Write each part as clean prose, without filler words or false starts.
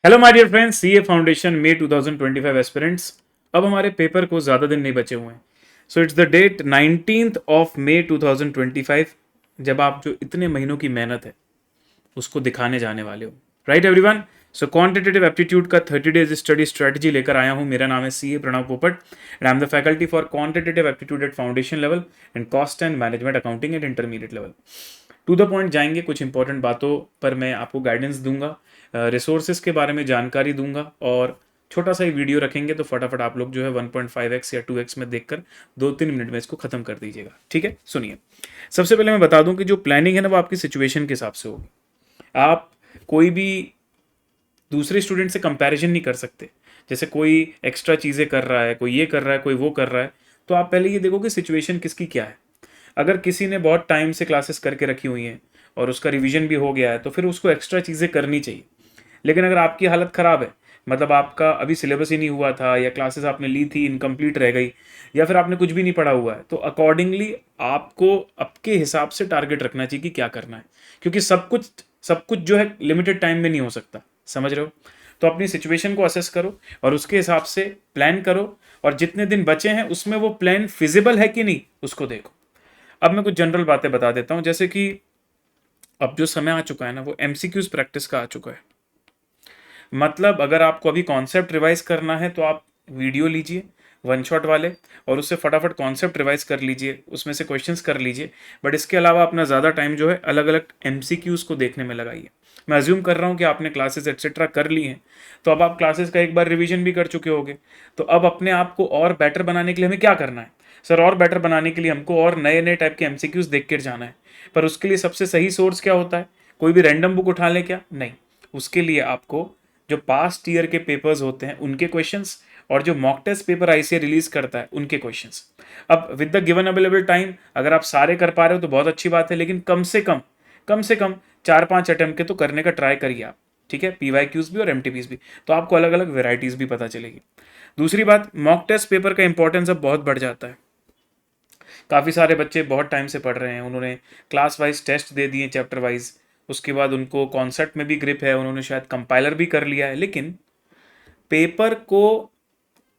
Hello my dear friends, CA foundation May 2025 aspirants. अब हमारे paper को ज़्यादा दिन नहीं बचे हुए हैं। So it's the date 19th of May 2025, जब आप जो इतने महीनों की मेहनत है उसको दिखाने जाने वाले हो। Right everyone. So quantitative aptitude का 30 डेज स्टडी स्ट्रेटजी लेकर आया हूँ। मेरा नाम है CA Pranav Popat and I am the faculty for quantitative aptitude at foundation level and cost and management accounting at intermediate level. To the point जाएंगे, कुछ important बातों पर मैं आपको गाइडेंस दूंगा, रिसोर्सेज के बारे में जानकारी दूंगा और छोटा सा ही वीडियो रखेंगे तो फटाफट आप लोग जो है 1.5x या 2x में देखकर 2-3 मिनट में इसको खत्म कर दीजिएगा। ठीक है, सुनिए। सबसे पहले मैं बता दूं कि जो प्लानिंग है ना वो आपकी सिचुएशन के हिसाब से होगी। आप कोई भी दूसरे स्टूडेंट से कंपैरिजन नहीं कर सकते। जैसे कोई एक्स्ट्रा चीज़ें कर रहा है, कोई ये कर रहा है, कोई वो कर रहा है, तो आप पहले ये देखो कि सिचुएशन किसकी क्या है। अगर किसी ने बहुत टाइम से क्लासेस करके रखी हुई हैं और उसका रिवीजन भी हो गया है तो फिर उसको एक्स्ट्रा चीज़ें करनी चाहिए। लेकिन अगर आपकी हालत ख़राब है, मतलब आपका अभी सिलेबस ही नहीं हुआ था या क्लासेस आपने ली थी इनकम्प्लीट रह गई या फिर आपने कुछ भी नहीं पढ़ा हुआ है, तो अकॉर्डिंगली आपको आपके हिसाब से टारगेट रखना चाहिए कि क्या करना है। क्योंकि सब कुछ जो है लिमिटेड टाइम में नहीं हो सकता, समझ रहे हो। तो अपनी सिचुएशन को असेस करो और उसके हिसाब से प्लान करो, और जितने दिन बचे हैं उसमें वो प्लान फिजिबल है कि नहीं उसको देखो। अब मैं कुछ जनरल बातें बता देता हूं, जैसे कि अब जो समय आ चुका है ना वो एमसीक्यूज प्रैक्टिस का आ चुका है। मतलब अगर आपको अभी कॉन्सेप्ट रिवाइज करना है तो आप वीडियो लीजिए वन शॉट वाले और उससे फटाफट कॉन्सेप्ट रिवाइज कर लीजिए, उसमें से क्वेश्चंस कर लीजिए। बट इसके अलावा अपना ज़्यादा टाइम जो है अलग अलग एमसीक्यूज को देखने में लगाइए। मैं अज्यूम कर रहा हूँ कि आपने क्लासेस एक्सेट्रा कर ली हैं, तो अब आप क्लासेस का एक बार रिवीजन भी कर चुके होंगे। तो अब अपने आप को और बेटर बनाने के लिए हमें क्या करना है सर? और बेटर बनाने के लिए हमको और नए नए टाइप के एमसीक्यूज देख कर जाना है। पर उसके लिए सबसे सही सोर्स क्या होता है? कोई भी रैंडम बुक उठा लें क्या? नहीं। उसके लिए आपको जो पास्ट ईयर के पेपर्स होते हैं उनके क्वेश्चंस और जो mock test paper ICAI release करता है उनके क्वेश्चंस। अब with the given available time अगर आप सारे कर पा रहे हो तो बहुत अच्छी बात है, लेकिन कम से कम 4-5 अटेम्प्ट के तो करने का ट्राई करिए आप। ठीक है, पीवाईक्यूज भी और एमटीपीज भी, तो आपको अलग अलग वेराइटीज भी पता चलेगी। दूसरी बात, मॉक टेस्ट पेपर का इंपॉर्टेंस अब बहुत बढ़ जाता है। काफ़ी सारे बच्चे बहुत टाइम से पढ़ रहे हैं, उन्होंने क्लास वाइज टेस्ट दे दिए, चैप्टर वाइज। उसके बाद उनको कॉन्सेप्ट में भी ग्रिप है, उन्होंने शायद कंपाइलर भी कर लिया है, लेकिन पेपर को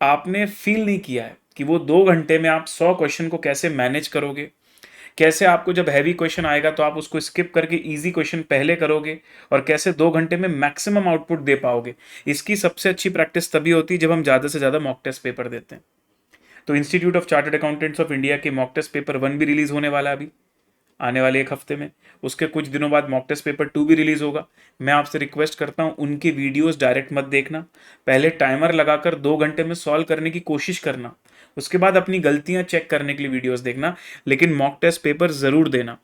आपने फील नहीं किया है कि वो 2 घंटे में आप 100 क्वेश्चन को कैसे मैनेज करोगे। कैसे आपको जब हैवी क्वेश्चन आएगा तो आप उसको स्किप करके इजी क्वेश्चन पहले करोगे, और कैसे 2 घंटे में मैक्सिमम आउटपुट दे पाओगे। इसकी सबसे अच्छी प्रैक्टिस तभी होती है जब हम ज़्यादा से ज़्यादा मॉक टेस्ट पेपर देते हैं। तो institute of chartered accountants of India के मॉक टेस्ट पेपर 1 भी रिलीज होने वाला है अभी आने वाले एक हफ्ते में। उसके कुछ दिनों बाद मॉक टेस्ट पेपर 2 भी रिलीज होगा। मैं आपसे रिक्वेस्ट करता हूँ उनकी वीडियोस डायरेक्ट मत देखना, पहले टाइमर लगाकर 2 घंटे में सॉल्व करने की कोशिश करना, उसके बाद अपनी गलतियां चेक करने के लिए वीडियोस देखना, लेकिन मॉक टेस्ट पेपर ज़रूर देना।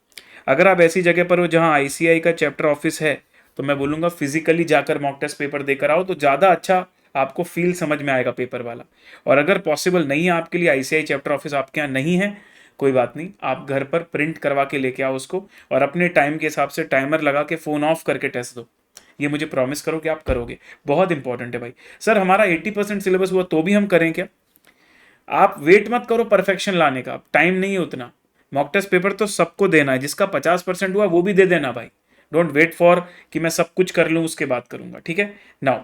अगर आप ऐसी जगह पर हो जहाँ आईसीआई का चैप्टर ऑफिस है तो मैं बोलूँगा फिजिकली जाकर मॉक टेस्ट पेपर देकर आओ, तो ज़्यादा अच्छा आपको फील समझ में आएगा पेपर वाला। और अगर पॉसिबल नहीं है आपके लिए, आईसीआई चैप्टर ऑफिस आपके यहाँ नहीं है, कोई बात नहीं, आप घर पर प्रिंट करवा के लेके आओ उसको और अपने टाइम के हिसाब से टाइमर लगा के फ़ोन ऑफ करके टेस्ट दो। ये मुझे प्रॉमिस करो कि आप करोगे। बहुत इंपॉर्टेंट है भाई। सर हमारा 80% सिलेबस हुआ तो भी हम करें क्या? आप वेट मत करो परफेक्शन लाने का, टाइम नहीं है उतना। मॉक टेस्ट पेपर तो सबको देना है, जिसका 50% हुआ वो भी दे देना भाई। डोंट वेट फॉर कि मैं सब कुछ कर लूँ उसके बाद करूँगा। ठीक है। नाउ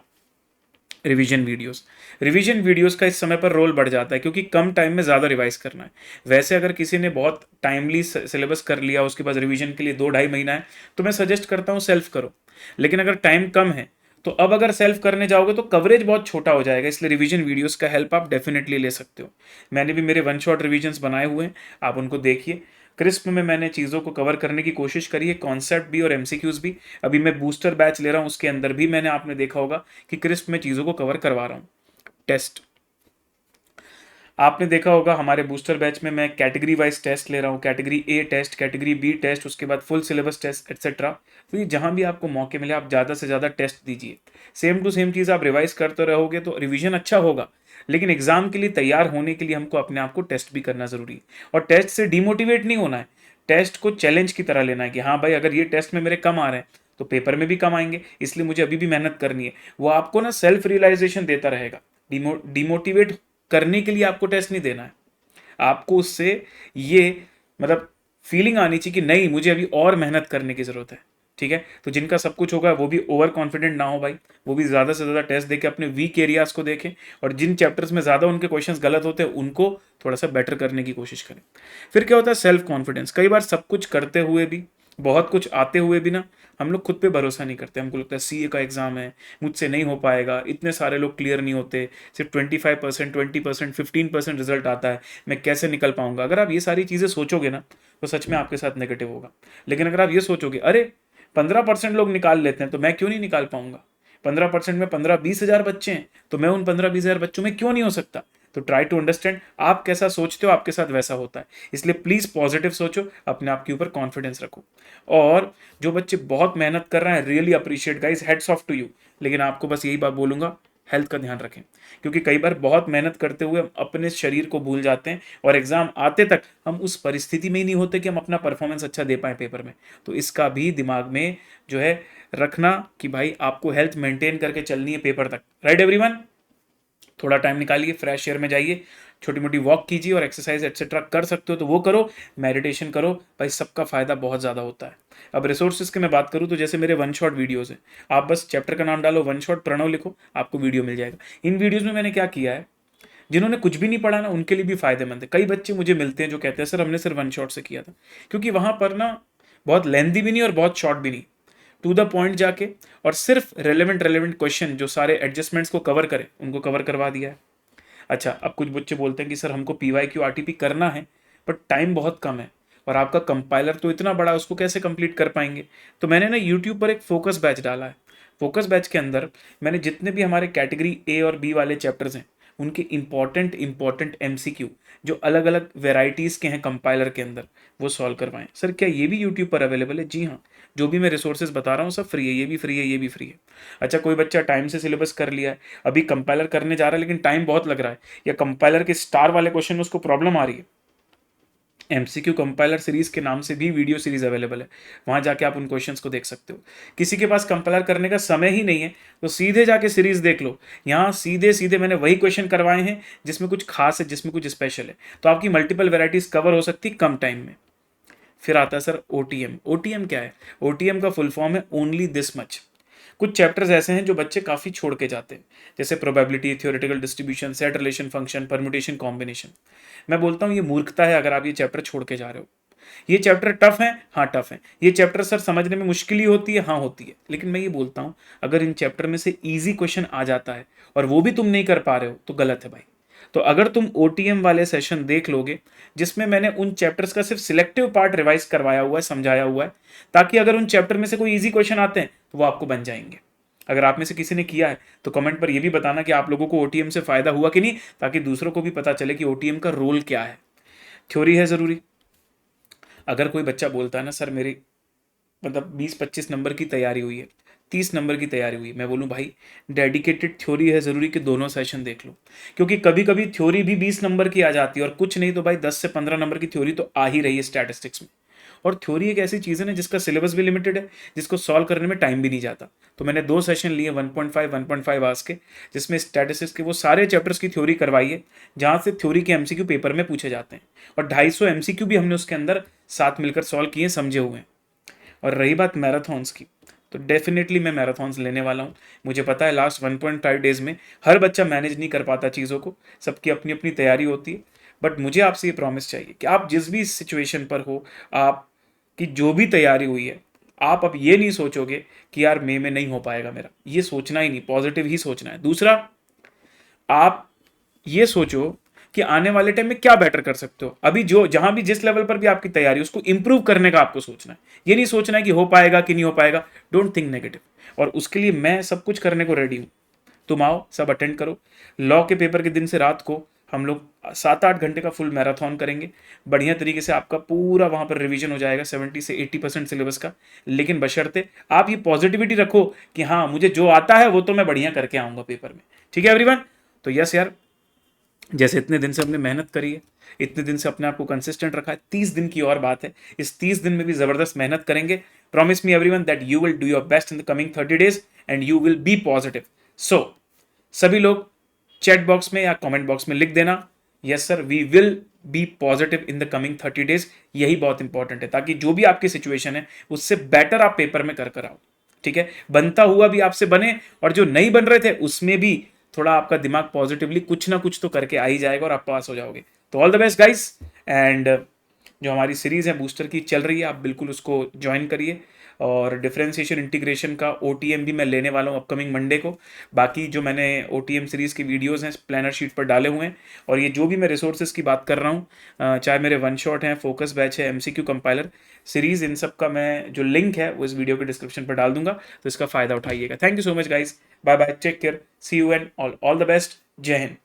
रिवीजन वीडियोस का इस समय पर रोल बढ़ जाता है क्योंकि कम टाइम में ज़्यादा रिवाइज करना है। वैसे अगर किसी ने बहुत टाइमली सिलेबस कर लिया, उसके पास रिवीजन के लिए 2-2.5 महीना है, तो मैं सजेस्ट करता हूँ सेल्फ करो। लेकिन अगर टाइम कम है तो अब अगर सेल्फ करने जाओगे तो कवरेज बहुत छोटा हो जाएगा, इसलिए रिवीजन वीडियोस का हेल्प आप डेफिनेटली ले सकते हो। मैंने भी मेरे वन शॉट रिवीजन्स बनाए हुए हैं, आप उनको देखिए। क्रिस्प में मैंने चीज़ों को कवर करने की कोशिश करी है, कॉन्सेप्ट भी और एमसीक्यूज भी। अभी मैं बूस्टर बैच ले रहा हूँ, उसके अंदर भी मैंने आपने देखा होगा कि क्रिस्प में चीज़ों को कवर करवा रहा हूँ। टेस्ट आपने देखा होगा हमारे बूस्टर बैच में मैं कैटेगरी वाइज टेस्ट ले रहा हूँ, category A test, category B test, उसके बाद फुल सिलेबस टेस्ट एक्सेट्रा। तो ये जहाँ भी आपको मौके मिले आप ज़्यादा से ज़्यादा टेस्ट दीजिए। सेम टू सेम चीज़ आप रिवाइज करते रहोगे तो रिवीजन अच्छा होगा, लेकिन एग्जाम के लिए तैयार होने के लिए हमको अपने आप को टेस्ट भी करना ज़रूरी है। और टेस्ट से डिमोटिवेट नहीं होना है, टेस्ट को चैलेंज की तरह लेना है कि हाँ भाई अगर ये टेस्ट में मेरे कम आ रहे हैं तो पेपर में भी कम आएंगे, इसलिए मुझे अभी भी मेहनत करनी है। वो आपको ना सेल्फ रियलाइजेशन देता रहेगा। डिमोटिवेट करने के लिए आपको टेस्ट नहीं देना है, आपको उससे ये मतलब फीलिंग आनी चाहिए कि नहीं मुझे अभी और मेहनत करने की ज़रूरत है। ठीक है, तो जिनका सब कुछ होगा वो भी ओवर कॉन्फिडेंट ना हो भाई, वो भी ज़्यादा से ज़्यादा टेस्ट देके अपने वीक एरियाज को देखें, और जिन चैप्टर्स में ज़्यादा उनके क्वेश्चंस गलत होते हैं उनको थोड़ा सा बेटर करने की कोशिश करें। फिर क्या होता है, सेल्फ कॉन्फिडेंस। कई बार सब कुछ करते हुए भी, बहुत कुछ आते हुए भी ना, हम लोग खुद पे भरोसा नहीं करते। हमको लगता है सीए का एग्जाम है, मुझसे नहीं हो पाएगा, इतने सारे लोग क्लियर नहीं होते, सिर्फ 25%, 20%, 15% रिजल्ट आता है, मैं कैसे निकल पाऊंगा। अगर आप ये सारी चीज़ें सोचोगे ना तो सच में आपके साथ नेगेटिव होगा। लेकिन अगर आप ये सोचोगे अरे 15% लोग निकाल लेते हैं तो मैं क्यों नहीं निकाल पाऊंगा, 15% में 15-20 हज़ार बच्चे हैं तो मैं उन 15-20 हज़ार बच्चों में क्यों नहीं हो सकता। तो ट्राई टू अंडरस्टैंड, आप कैसा सोचते हो आपके साथ वैसा होता है। इसलिए प्लीज पॉजिटिव सोचो, अपने आप के ऊपर कॉन्फिडेंस रखो। और जो बच्चे बहुत मेहनत कर रहे हैं, really appreciate guys, hats off to you. लेकिन आपको बस यही बात बोलूंगा, हेल्थ का ध्यान रखें, क्योंकि कई बार बहुत मेहनत करते हुए हम अपने शरीर को भूल जाते हैं और एग्जाम आते तक हम उस परिस्थिति में ही नहीं होते कि हम अपना परफॉर्मेंस अच्छा दे पाए पेपर में। तो इसका भी दिमाग में जो है रखना कि भाई आपको हेल्थ मेंटेन करके चलनी है पेपर तक। राइट एवरीवन, थोड़ा टाइम निकालिए, फ्रेश एयर में जाइए, छोटी मोटी वॉक कीजिए और एक्सरसाइज एक्सेट्रा कर सकते हो तो वो करो, मेडिटेशन करो भाई, सबका फायदा बहुत ज़्यादा होता है। अब रिसोर्सेज की मैं बात करूँ तो जैसे मेरे वन शॉट वीडियोज़ हैं, आप बस चैप्टर का नाम डालो वन शॉट प्रणव लिखो, आपको वीडियो मिल जाएगा। इन वीडियोज़ में मैंने क्या किया है, जिन्होंने कुछ भी नहीं पढ़ा ना उनके लिए भी फायदेमंद है। कई बच्चे मुझे मिलते हैं जो कहते हैं सर हमने सिर्फ वन शॉट से किया था, क्योंकि वहाँ पर ना बहुत लेंदी भी नहीं और बहुत शॉर्ट भी नहीं, टू द पॉइंट जाके और सिर्फ रेलेवेंट क्वेश्चन जो सारे एडजस्टमेंट्स को कवर करे उनको कवर करवा दिया है। अच्छा, अब कुछ बच्चे बोलते हैं कि सर हमको PYQ RTP करना है बट टाइम बहुत कम है और आपका कंपाइलर तो इतना बड़ा है, उसको कैसे कंप्लीट कर पाएंगे। तो मैंने ना यूट्यूब पर एक फोकस बैच डाला है। फोकस बैच के अंदर मैंने जितने भी हमारे कैटेगरी A और B वाले चैप्टर्स हैं उनके इंपॉर्टेंट MCQ जो अलग अलग वेराइटीज़ के हैं कंपाइलर के अंदर, वो सॉल्व करवाएं। सर क्या ये भी यूट्यूब पर अवेलेबल है? जी हाँ, जो भी मैं रिसोर्सेज बता रहा हूँ सब फ्री है, ये भी फ्री है, ये भी फ्री है। अच्छा, कोई बच्चा टाइम से सिलेबस कर लिया है, अभी कंपाइलर करने जा रहा है लेकिन टाइम बहुत लग रहा है, या कंपाइलर के स्टार वाले क्वेश्चन में उसको प्रॉब्लम आ रही है, MCQ कंपाइलर सीरीज के नाम से भी वीडियो सीरीज अवेलेबल है, वहां जाके आप उन क्वेश्चंस को देख सकते हो। किसी के पास कंपाइलर करने का समय ही नहीं है तो सीधे जाके सीरीज देख लो, यहाँ सीधे सीधे मैंने वही क्वेश्चन करवाए हैं जिसमें कुछ खास है, जिसमें कुछ स्पेशल है, तो आपकी मल्टीपल वेराइटीज कवर हो सकती कम टाइम में। फिर आता है सर OTM। OTM क्या है? OTM का फुल फॉर्म है ओनली दिस मच। कुछ चैप्टर्स ऐसे हैं जो बच्चे काफ़ी छोड़ के जाते हैं, जैसे probability, theoretical distribution, set relation function, permutation combination. मैं बोलता हूँ ये मूर्खता है अगर आप ये चैप्टर छोड़ के जा रहे हो। ये चैप्टर टफ है, हाँ टफ है। ये चैप्टर सर समझने में मुश्किल ही होती है, हाँ होती है। लेकिन मैं ये बोलता हूँ अगर इन चैप्टर में से ईजी क्वेश्चन आ जाता है और वो भी तुम नहीं कर पा रहे हो तो गलत है भाई। तो अगर तुम OTM वाले सेशन देख लोगे जिसमें मैंने उन चैप्टर्स का सिर्फ सिलेक्टिव पार्ट रिवाइज करवाया हुआ है, समझाया हुआ है, ताकि अगर उन चैप्टर में से कोई इजी क्वेश्चन आते हैं तो वो आपको बन जाएंगे। अगर आप में से किसी ने किया है तो कमेंट पर ये भी बताना कि आप लोगों को OTM से फायदा हुआ कि नहीं, ताकि दूसरों को भी पता चले कि OTM का रोल क्या है। थ्योरी है ज़रूरी। अगर कोई बच्चा बोलता है ना सर मेरी मतलब 20-25 नंबर की तैयारी हुई है, 30 नंबर की तैयारी हुई, मैं बोलूँ भाई डेडिकेटेड थ्योरी है ज़रूरी कि दोनों सेशन देख लो, क्योंकि कभी कभी थ्योरी भी 20 नंबर की आ जाती है और कुछ नहीं तो भाई 10 से 15 नंबर की थ्योरी तो आ ही रही है स्टैटिस्टिक्स में। और थ्योरी एक ऐसी चीज़ है ना जिसका सिलेबस भी लिमिटेड है, जिसको सॉल्व करने में टाइम भी नहीं जाता। तो मैंने 2 सेशन लिए 1.5 आवर्स के, जिसमें स्टैटिस्टिक्स के वो सारे चैप्टर्स की थ्योरी करवाई है जहाँ से थ्योरी के MCQ पेपर में पूछे जाते हैं, और 250 MCQ भी हमने उसके अंदर साथ मिलकर सॉल्व किए, समझे हुए हैं। और रही बात मैराथॉन्स की, तो डेफिनेटली मैं मैराथॉन्स लेने वाला हूँ। मुझे पता है लास्ट 1.5 डेज में हर बच्चा मैनेज नहीं कर पाता चीज़ों को, सबकी अपनी अपनी तैयारी होती है। बट मुझे आपसे ये प्रॉमिस चाहिए कि आप जिस भी सिचुएशन पर हो, आपकी जो भी तैयारी हुई है, आप अब ये नहीं सोचोगे कि यार मई में नहीं हो पाएगा मेरा, ये सोचना ही नहीं, पॉजिटिव ही सोचना है। दूसरा, आप ये सोचो कि आने वाले टाइम में क्या बेटर कर सकते हो। अभी जो जहां भी जिस लेवल पर भी आपकी तैयारी उसको इंप्रूव करने का आपको सोचना है, ये नहीं सोचना है कि हो पाएगा कि नहीं हो पाएगा। Don't think negative. और उसके लिए मैं सब कुछ करने को रेडी हूँ, तुम आओ सब अटेंड करो। लॉ के पेपर के दिन से रात को हम लोग 7-8 घंटे का फुल मैराथन करेंगे, बढ़िया तरीके से आपका पूरा वहां पर रिवीजन हो जाएगा 70 से 80% सिलेबस का। लेकिन बशर्ते आप ये पॉजिटिविटी रखो कि हाँ मुझे जो आता है वो तो मैं बढ़िया करके आऊंगा पेपर में। ठीक है एवरीवन? तो यस यार, जैसे इतने दिन से हमने मेहनत करी है, इतने दिन से अपने आप को कंसिस्टेंट रखा है, 30 दिन की और बात है, इस 30 दिन में भी जबरदस्त मेहनत करेंगे। Promise me everyone that you will do your best in the coming 30 days and you will be positive. So सभी लोग चैट बॉक्स में या कमेंट बॉक्स में लिख देना, yes sir we will be positive in the coming 30 days, यही बहुत important है, ताकि जो भी आपकी सिचुएशन है उससे बेटर आप पेपर में कर आओ। ठीक है, बनता हुआ भी आपसे बने, और जो नहीं बन रहे थे उसमें भी थोड़ा आपका दिमाग पॉजिटिवली कुछ ना कुछ तो करके आ ही जाएगा और आप पास हो जाओगे। तो all the best guys, and जो हमारी सीरीज़ है बूस्टर की चल रही है, आप बिल्कुल उसको ज्वाइन करिए। और डिफरेंशिएशन इंटीग्रेशन का OTM भी मैं लेने वाला हूँ अपकमिंग मंडे को। बाकी जो मैंने OTM सीरीज़ की वीडियोस हैं प्लानर शीट पर डाले हुए हैं, और ये जो भी मैं रिसोर्सेज की बात कर रहा हूँ, चाहे मेरे वन शॉट हैं, फोकस बैच है, MCQ कंपाइलर सीरीज़, इन सब का मैं जो लिंक है वो इस वीडियो के डिस्क्रिप्शन पर डाल दूंगा, तो इसका फ़ायदा उठाइएगा। Thank you so much guys, bye bye, take care, see you and all the best, जय हिंद।